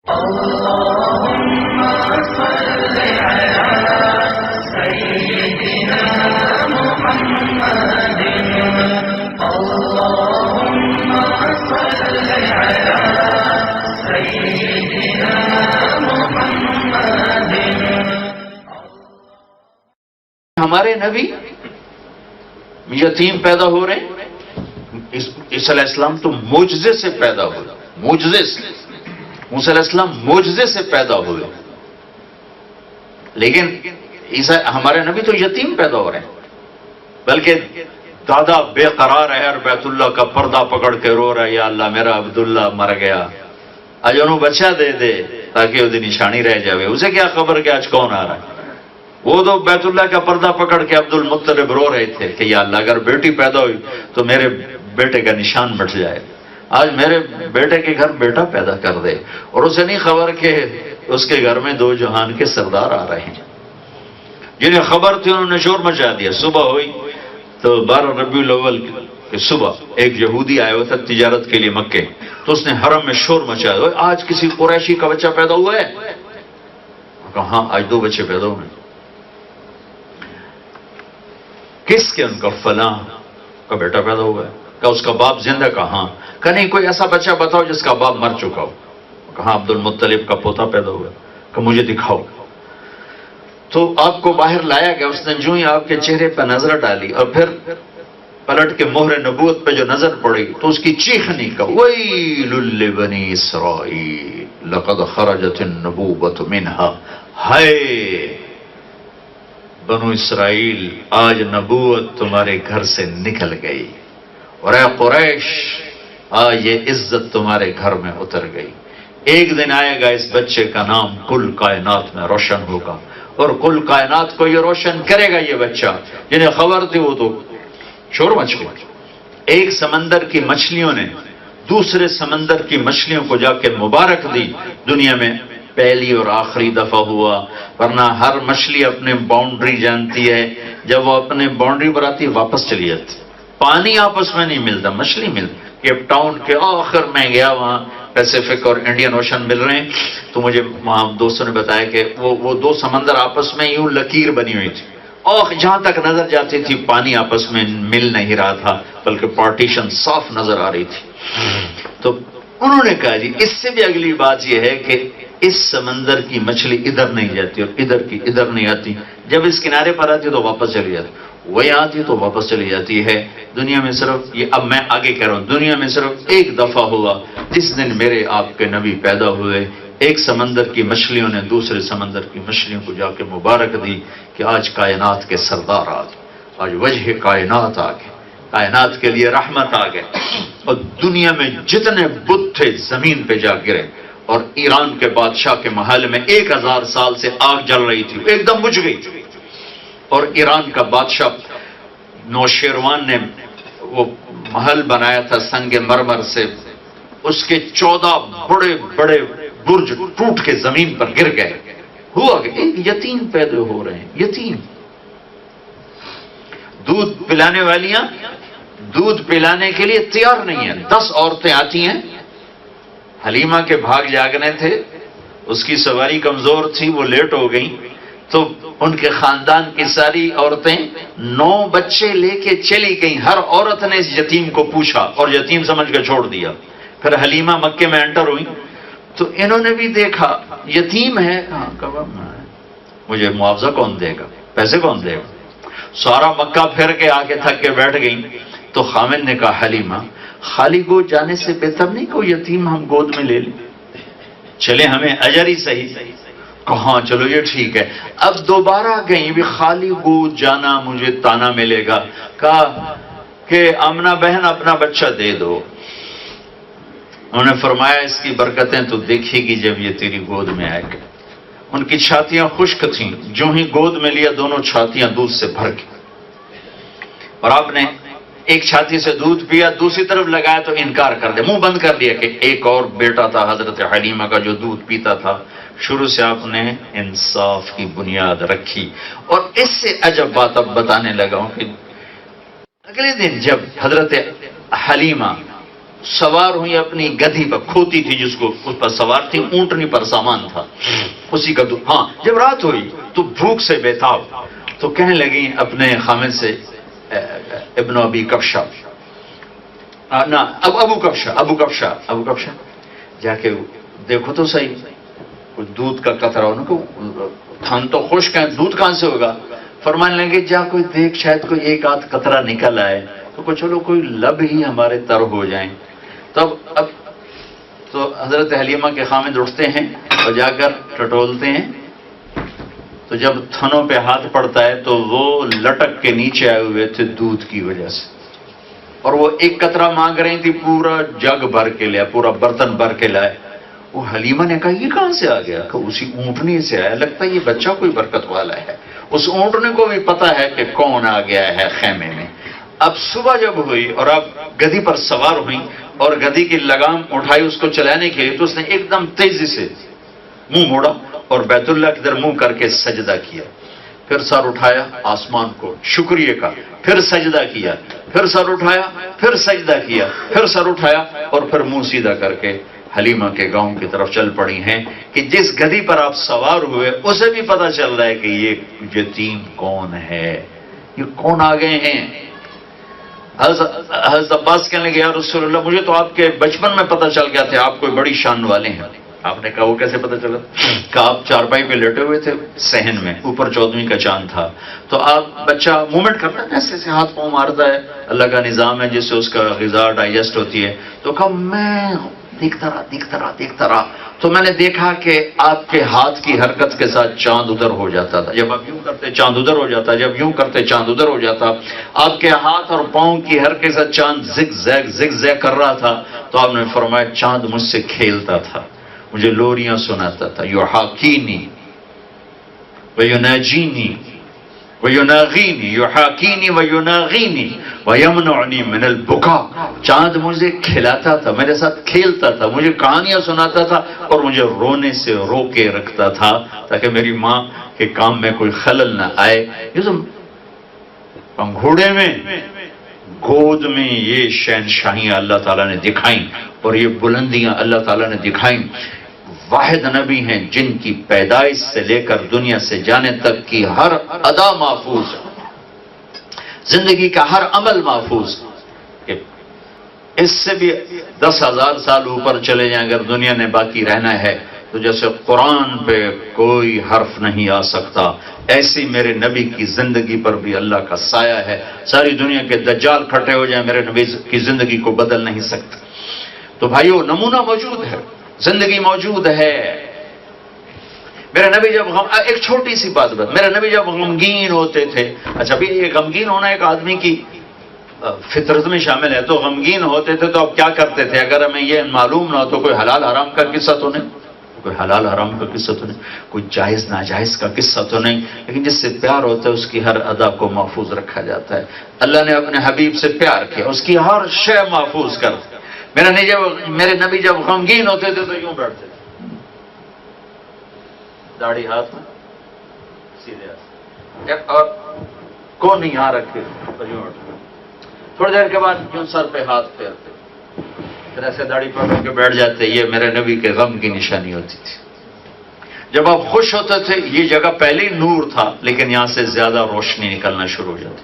اللهم صل على سيدنا محمد اللهم صل على سيدنا محمد. ہمارے نبی یتیم پیدا ہو رہے ہیں. عیسیٰ علیہ السلام تو معجزے سے پیدا ہوئے, معجزے سے. موسیٰ علیہ السلام معجزے سے پیدا ہوئے, لیکن عیسیٰ ہمارے نبی تو یتیم پیدا ہو رہے ہیں. بلکہ دادا بے قرار ہے اور بیت اللہ کا پردہ پکڑ کے رو رہا ہے, یا اللہ میرا عبداللہ مر گیا, آج انہوں بچہ دے دے تاکہ وہ نشانی رہ جاوے. اسے کیا خبر کہ آج کون آ رہا ہے. وہ تو بیت اللہ کا پردہ پکڑ کے عبد المطلب رو رہے تھے کہ یا اللہ اگر بیٹی پیدا ہوئی تو میرے بیٹے کا نشان مٹ جائے, آج میرے بیٹے کے گھر بیٹا پیدا کر دے. اور اسے نہیں خبر کہ اس کے گھر میں دو جہان کے سردار آ رہے ہیں. جنہیں خبر تھی انہوں نے شور مچا دیا. صبح ہوئی تو 12 ربیع الاول کی صبح ایک یہودی آیا ہوا تھا تجارت کے لیے مکے, تو اس نے حرم میں شور مچایا, آج کسی قریشی کا بچہ پیدا ہوا ہے. کہا ہاں آج 2 بچے پیدا ہوئے. کس کے؟ ان کا فلاں کا بیٹا پیدا ہوا ہے. کہا اس کا باپ زندہ؟ کہا ہاں. کہا نہیں کوئی ایسا بچہ بتاؤ جس کا باپ مر چکا ہو. کہا عبد المطلب کا پوتا پیدا ہوا. کہ مجھے دکھاؤ. تو آپ کو باہر لایا گیا. اس نے جو ہی آپ کے چہرے پہ نظر ڈالی اور پھر پلٹ کے مہر نبوت پہ جو نظر پڑی تو اس کی چیخنی کا ویل لبنی اسرائیل لقد خرجت النبوۃ منها, ہائے بنو اسرائیل آج نبوت تمہارے گھر سے نکل گئی, اور اے قریش آج یہ عزت تمہارے گھر میں اتر گئی. ایک دن آئے گا اس بچے کا نام کل کائنات میں روشن ہوگا, اور کل کائنات کو یہ روشن کرے گا. یہ بچہ جنہیں خبر تھی وہ تو شور مچ گیا. ایک سمندر کی مچھلیوں نے دوسرے سمندر کی مچھلیوں کو جا کے مبارک دی. دنیا میں پہلی اور آخری دفعہ ہوا, ورنہ ہر مچھلی اپنے باؤنڈری جانتی ہے. جب وہ اپنے باؤنڈری پر آتی واپس چلی جاتی. پانی آپس میں نہیں ملتا, مچھلی ملتی. کیپ ٹاؤن کے آخر میں گیا, وہاں پیسیفک اور انڈین اوشن مل رہے ہیں, تو مجھے وہاں دوستوں نے بتایا کہ وہ 2 سمندر آپس میں یوں لکیر بنی ہوئی تھی, اور جہاں تک نظر جاتی تھی پانی آپس میں مل نہیں رہا تھا, بلکہ پارٹیشن صاف نظر آ رہی تھی. تو انہوں نے کہا جی اس سے بھی اگلی بات یہ ہے کہ اس سمندر کی مچھلی ادھر نہیں جاتی اور ادھر کی ادھر نہیں آتی. جب اس کنارے پر آتی تو واپس چلی جاتی, وہی آتی تو واپس چلی جاتی ہے. دنیا میں صرف یہ, اب میں آگے کہہ رہا ہوں, دنیا میں صرف ایک دفعہ ہوا جس دن میرے آپ کے نبی پیدا ہوئے. ایک سمندر کی مچھلیوں نے دوسرے سمندر کی مچھلیوں کو جا کے مبارک دی کہ آج کائنات کے سردار آ گئے, آج وجہ کائنات آ گئے, کائنات کے لیے رحمت آ گئے. اور دنیا میں جتنے بت تھے زمین پہ جا گرے, اور ایران کے بادشاہ کے محل میں 1000 سال سے آگ جل رہی تھی, ایک دم بجھ گئی. اور ایران کا بادشاہ نوشیروان نے وہ محل بنایا تھا سنگ مرمر سے, اس کے 14 بڑے بڑے برج ٹوٹ کے زمین پر گر گئے. ہوا کہ ایک یتیم پیدا ہو رہے ہیں. یتیم دودھ پلانے والیاں دودھ پلانے کے لیے تیار نہیں ہیں. 10 عورتیں آتی ہیں. حلیمہ کے بھاگ جاگنے تھے, اس کی سواری کمزور تھی, وہ لیٹ ہو گئی, تو ان کے خاندان کی ساری عورتیں 9 بچے لے کے چلی گئیں. ہر عورت نے اس یتیم کو پوچھا اور یتیم سمجھ کے چھوڑ دیا. پھر حلیمہ مکے میں انٹر ہوئی تو انہوں نے بھی دیکھا یتیم ہے. ہاں کہا مجھے معاوضہ کون دے گا, پیسے کون دے گا. سارا مکہ پھر کے آ کے تھک کے بیٹھ گئی. تو خامد نے کہا حلیمہ خالی گود جانے سے بہتر نہیں کہ یتیم ہم گود میں لے لیں, چلے ہمیں اجر ہی صحیح. کہاں چلو یہ ٹھیک ہے. اب دوبارہ گئیں, بھی خالی گود جانا مجھے تانا ملے گا. کہا کہ آمنہ بہن اپنا بچہ دے دو. انہوں نے فرمایا اس کی برکتیں تو دیکھے گی جب یہ تیری گود میں آئے گا. ان کی چھاتیاں خشک تھیں, جو ہی گود میں لیا دونوں چھاتیاں دودھ سے بھر گئی. اور آپ نے ایک چھاتی سے دودھ پیا, دوسری طرف لگایا تو انکار کر دیا, منہ بند کر دیا کہ ایک اور بیٹا تھا حضرت حلیمہ کا جو دودھ پیتا تھا. شروع سے آپ نے انصاف کی بنیاد رکھی. اور اس سے عجب بات اب بتانے لگا ہوں کہ اگلے دن جب حضرت حلیمہ سوار ہوئی اپنی گدھی پر، کھوتی تھی جس کو اس پر سوار تھی، اونٹنی پر سامان تھا اسی کا ہاں جب رات ہوئی تو بھوک سے بیتاب، تو کہنے لگی اپنے خامد سے ابن ابی کبشہ نہ ابو کبشہ جا کے دیکھو تو صحیح کچھ دودھ کا قطرہ ہو نا، تھن تو خشک ہے، دودھ کہاں سے ہوگا؟ فرمانے لگے جا کوئی دیکھ، شاید کوئی ایک آدھ قطرہ نکل آئے تو چلو کوئی لب ہی ہمارے تر ہو جائیں۔ تب اب تو حضرت حلیمہ کے خامد اٹھتے ہیں اور جا کر ٹٹولتے ہیں، تو جب تھنوں پہ ہاتھ پڑتا ہے تو وہ لٹک کے نیچے آئے ہوئے تھے دودھ کی وجہ سے، اور وہ ایک قطرہ مانگ رہی تھی، پورا جگ بھر کے لیا، پورا برتن بھر کے لائے۔ وہ حلیمہ نے کہا یہ کہاں سے آ گیا؟ کہ اسی اونٹنی سے آیا، لگتا ہے یہ بچہ کوئی برکت والا ہے۔ اس اونٹنے کو بھی پتا ہے کہ کون آ گیا ہے خیمے میں۔ اب صبح جب ہوئی اور اب گدھی پر سوار ہوئی اور گدھی کی لگام اٹھائی اس کو چلانے کے لیے، تو اس نے ایک دم تیزی سے منہ موڑا اور بیت اللہ کی طرف منہ کر کے سجدہ کیا، پھر سر اٹھایا آسمان کو شکریہ کا، پھر سجدہ کیا، پھر سر اٹھایا، پھر سجدہ کیا، پھر سر اٹھایا اور پھر منہ سیدھا کر کے حلیمہ کے گاؤں کی طرف چل پڑی ہیں کہ جس گدھی پر آپ سوار ہوئے اسے بھی پتا چل رہا ہے کہ یہ یتیم کون ہے، یہ کون آ گئے ہیں۔ حضرت عباس کہنے لگے یا رسول اللہ مجھے تو آپ کے بچپن میں پتا چل گیا تھا آپ کوئی بڑی شان والے ہیں۔ آپ نے کہا وہ کیسے پتا چلا؟ کہ آپ چارپائی پہ لیٹے ہوئے تھے صحن میں، اوپر 14ویں کا چاند تھا، تو آپ بچہ موومنٹ کرتا ہے ایسے ایسے ہاتھ پاؤں مارتا ہے، اللہ کا نظام ہے جس سے اس کا غذا ڈائجسٹ ہوتی ہے۔ تو کہا میں دیکھتا رہا تو میں نے دیکھا کہ آپ کے ہاتھ کی حرکت کے ساتھ چاند ادھر ہو جاتا تھا، جب آپ یوں کرتے چاند ادھر ہو جاتا، جب یوں کرتے چاند ادھر ہو جاتا، آپ کے ہاتھ اور پاؤں کی حرکت کے ساتھ چاند زگ زیگ کر رہا تھا۔ تو آپ نے فرمایا چاند مجھ سے کھیلتا تھا، مجھے لوریاں سناتا تھا، یحاکینی ویناجینی ویناغینی، یحاکینی ویناغینی ویمنعنی من البکا۔ چاند مجھے کھلاتا تھا، میرے ساتھ کھیلتا تھا، مجھے کہانیاں سناتا تھا اور مجھے رونے سے رو کے رکھتا تھا تاکہ میری ماں کے کام میں کوئی خلل نہ آئے۔ یہ تو پنگھوڑے میں گود میں یہ شہنشاہیاں اللہ تعالیٰ نے دکھائیں اور یہ بلندیاں اللہ تعالیٰ نے دکھائیں۔ واحد نبی ہیں جن کی پیدائش سے لے کر دنیا سے جانے تک کی ہر ادا محفوظ، زندگی کا ہر عمل محفوظ۔ اس سے بھی 10,000 سال اوپر چلے جائیں اگر دنیا نے باقی رہنا ہے تو جیسے قرآن پہ کوئی حرف نہیں آ سکتا، ایسی میرے نبی کی زندگی پر بھی اللہ کا سایہ ہے۔ ساری دنیا کے دجال کھٹے ہو جائیں میرے نبی کی زندگی کو بدل نہیں سکتے۔ تو بھائیو نمونہ موجود ہے، زندگی موجود ہے۔ میرے نبی جب ایک چھوٹی سی بات میرے نبی جب غمگین ہوتے تھے، اچھا بھی یہ غمگین ہونا ایک آدمی کی فطرت میں شامل ہے، تو غمگین ہوتے تھے تو اب کیا کرتے تھے؟ اگر ہمیں یہ معلوم نہ ہو تو کوئی حلال حرام کا قصہ تو نہیں، کوئی حلال حرام کا قصہ تو نہیں، کوئی جائز ناجائز کا قصہ تو نہیں، لیکن جس سے پیار ہوتا ہے اس کی ہر ادا کو محفوظ رکھا جاتا ہے۔ اللہ نے اپنے حبیب سے پیار کیا، اس کی ہر شے محفوظ کر۔ میرے نبی جب غمگین ہوتے تھے تو یوں بیٹھتے تھے، داڑھی ہاتھ میں سیدھے ہاتھ اور کون نہیں یہاں رکھے اور یوں بیٹھتے، تھوڑی دیر کے بعد یوں سر پہ ہاتھ پھیرتے، پھر ایسے داڑھی پکڑ کے بیٹھ جاتے۔ یہ میرے نبی کے غم کی نشانی ہوتی تھی۔ جب آپ خوش ہوتے تھے یہ جگہ پہلے ہی نور تھا لیکن یہاں سے زیادہ روشنی نکلنا شروع ہو جاتی،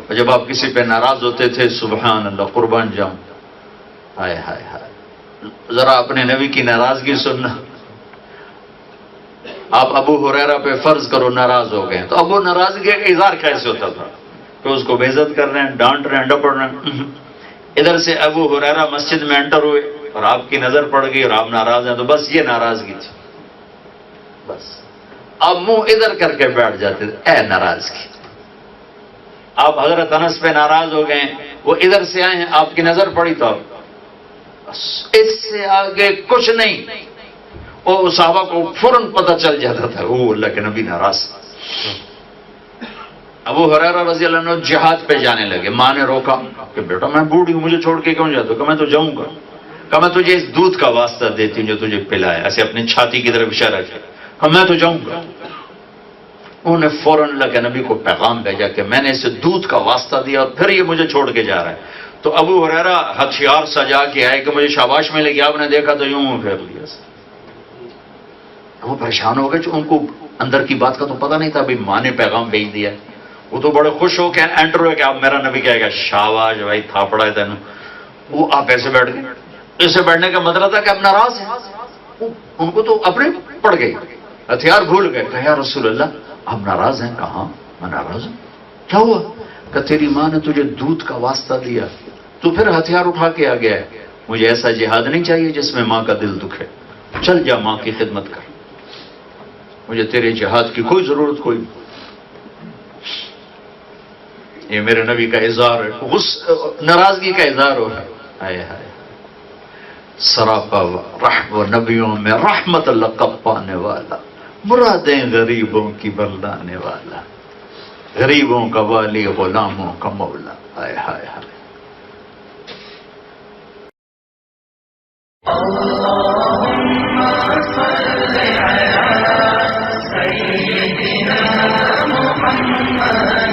اور جب آپ کسی پہ ناراض ہوتے تھے سبحان اللہ قربان جاؤں، ہائے ہائے ہائے، ذرا اپنے نبی کی ناراضگی سننا۔ آپ ابو ہریرہ پہ فرض کرو ناراض ہو گئے تو اب وہ ناراضگی کا اظہار کیسے ہوتا تھا کہ اس کو بے عزت کر رہے ہیں، ڈانٹ رہے ہیں، ڈپڑ رہے ہیں۔ ادھر سے ابو ہریرہ مسجد میں انٹر ہوئے اور آپ کی نظر پڑ گئی اور آپ ناراض ہیں، تو بس یہ ناراضگی تھی، بس آپ منہ ادھر کر کے بیٹھ جاتے تھے، اے ناراضگی۔ آپ حضرت انس پہ ناراض ہو گئے، وہ ادھر سے آئے ہیں، آپ کی نظر پڑی تو آپ بس اس سے آگے کچھ نہیں۔ اور صحابہ کو فوراً پتہ چل جاتا تھا وہ اللہ کے نبی ناراض۔ ابو ہریرہ رضی اللہ عنہ جہاد پہ جانے لگے، ماں نے روکا کہ بیٹا میں بوڑھی ہوں، مجھے چھوڑ کے کیوں جاتا ہوں؟ کہ میں تو جاؤں گا، کہ میں تجھے اس دودھ کا واسطہ دیتی ہوں جو تجھے پلایا، ایسے اپنی چھاتی کی طرف اشارہ کیا، کہ میں تو جاؤں گا۔ انہوں نے فوراً اللہ کے نبی کو پیغام بھیجا کہ میں نے اسے دودھ کا واسطہ دیا اور پھر یہ مجھے چھوڑ کے جا رہا ہے۔ تو ابو ہریرہ ہتھیار سجا کے آئے کہ مجھے شاباش ملے گی. آپ نے دیکھا تو یوں پھیر لیا. وہ پریشان ہو گئے. ان کو اندر کی بات کا تو پتہ نہیں تھا. ابھی ماں نے پیغام بھیج دیا. وہ تو بڑے خوش ہو کے انٹر ہوئے کہ اب میرا نبی کہے گا شاباش بھائی تھاپڑا ہے تینوں. وہ آپ ایسے بیٹھ گئے. ایسے بیٹھنے کا مطلب تھا کہ اب ناراض ہیں. ان کو تو اپنے پڑ گئی, ہتھیار بھول گئے. کہا یا رسول اللہ آپ ناراض ہیں؟ کہاں میں ناراض ہوں. کیا ہوا؟ کہ تیری ماں نے تجھے دودھ کا واسطہ دیا, تو پھر ہتھیار اٹھا کے آ گیا ہے. مجھے ایسا جہاد نہیں چاہیے جس میں ماں کا دل دکھے. چل جا ماں کی خدمت کر, مجھے تیرے جہاد کی کوئی ضرورت کوئی نہیں. یہ میرے نبی کا اظہار ہے, ناراضگی کا اظہار ہو رہا ہے. ہائے ہائے, سراپا رحم و نبیوں میں رحمت لقب پانے والا, مرادیں غریبوں کی بردانے والا, غریبوں کا والی غلاموں کا مولا. ہائے ہائے ہائے. اللهم صل على سيدنا محمد